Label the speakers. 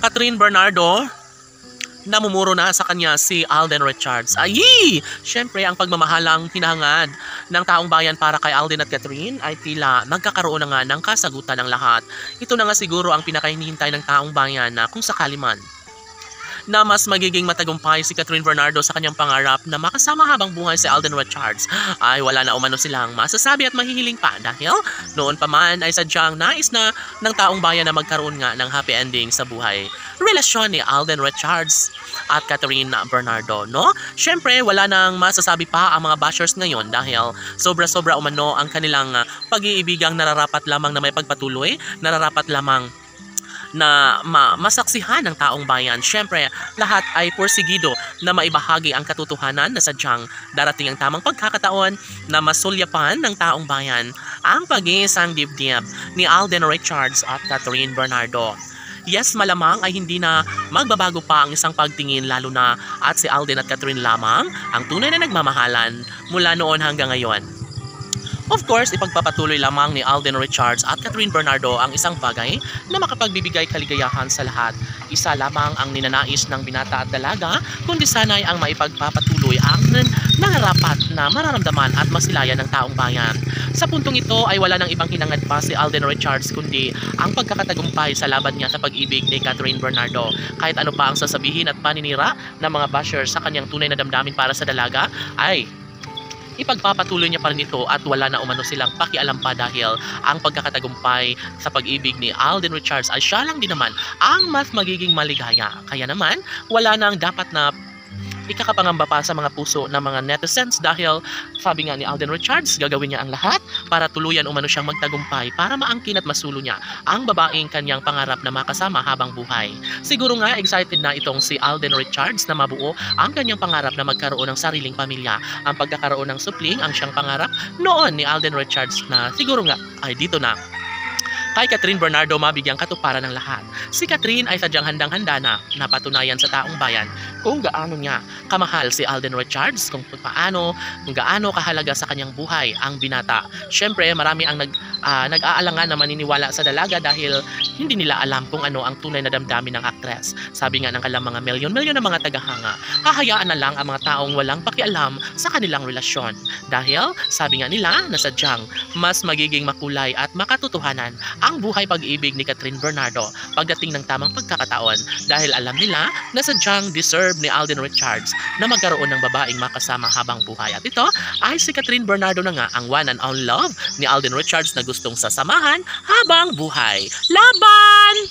Speaker 1: Catherine Bernardo, namumuro na sa kanya si Alden Richards. Ayi! Siyempre, ang pagmamahalang hinahangad ng taong bayan para kay Alden at Catherine ay tila magkakaroon na nga ng kasagutan ng lahat. Ito na nga siguro ang pinakahinihintay ng taong bayan na kung sakali man na mas magiging matagumpay si Catherine Bernardo sa kanyang pangarap na makasama habang buhay si Alden Richards, ay wala na umano silang masasabi at mahihiling pa dahil noon pa man ay sadyang nais na ng taong bayan na magkaroon nga ng happy ending sa buhay relasyon ni Alden Richards at Catherine Bernardo, no? Siyempre, wala nang masasabi pa ang mga bashers ngayon dahil sobra-sobra umano ang kanilang pag-iibigang nararapat lamang na may pagpatuloy, nararapat lamang na masaksihan ng taong bayan. Siyempre, lahat ay porsigido na maibahagi ang katotohanan na sadyang darating ang tamang pagkakataon na masulyapan ng taong bayan ang pag-iisang dibdib ni Alden Richards at Catherine Bernardo. Yes, malamang ay hindi na magbabago pa ang isang pagtingin lalo na at si Alden at Catherine lamang ang tunay na nagmamahalan mula noon hanggang ngayon. Of course, ipagpapatuloy lamang ni Alden Richards at Catherine Bernardo ang isang bagay na makapagbibigay kaligayahan sa lahat. Isa lamang ang ninanais ng binata at dalaga, kundi sana'y ang maipagpapatuloy ang nararapat na mararamdaman at masilayan ng taong bayan. Sa puntong ito ay wala nang ibang hinangad pa si Alden Richards kundi ang pagkakatagumpay sa laban niya sa pag-ibig ni Catherine Bernardo. Kahit ano pa ang sasabihin at paninira ng mga bashers sa kanyang tunay na damdamin para sa dalaga, ay ipagpapatuloy niya pa rin ito at wala na umano silang pakialam pa dahil ang pagkakatagumpay sa pag-ibig ni Alden Richards ay siya lang din naman ang mas magiging maligaya. Kaya naman, wala nang dapat na ikakapangamba pa sa mga puso ng mga netizens dahil sabi nga ni Alden Richards, gagawin niya ang lahat para tuluyan umano siyang magtagumpay para maangkin at masulo niya ang babaeng kanyang pangarap na makasama habang buhay. Siguro nga excited na itong si Alden Richards na mabuo ang kanyang pangarap na magkaroon ng sariling pamilya. Ang pagkakaroon ng supling ang siyang pangarap noon ni Alden Richards na siguro nga ay dito na kay Catherine Bernardo mabigyang katuparan ng lahat. Si Catherine ay sadyang handang-handa na napatunayan sa taong bayan kung gaano niya kamahal si Alden Richards, kung gaano kahalaga sa kanyang buhay ang binata. Siyempre, marami ang nag-aalangan na maniniwala sa dalaga dahil hindi nila alam kung ano ang tunay na damdamin ng aktres. Sabi nga ng kanilang mga milyon-milyon na mga tagahanga, hahayaan na lang ang mga taong walang pakialam sa kanilang relasyon. Dahil, sabi nga nila na sadyang mas magiging makulay at makatotohanan ang buhay pag-ibig ni Catherine Bernardo pagdating ng tamang pagkakataon dahil alam nila na sadyang deserve ni Alden Richards na magkaroon ng babaeng makasama habang buhay. At ito ay si Catherine Bernardo na nga ang one and only love ni Alden Richards na gustong sasamahan habang buhay. Laban!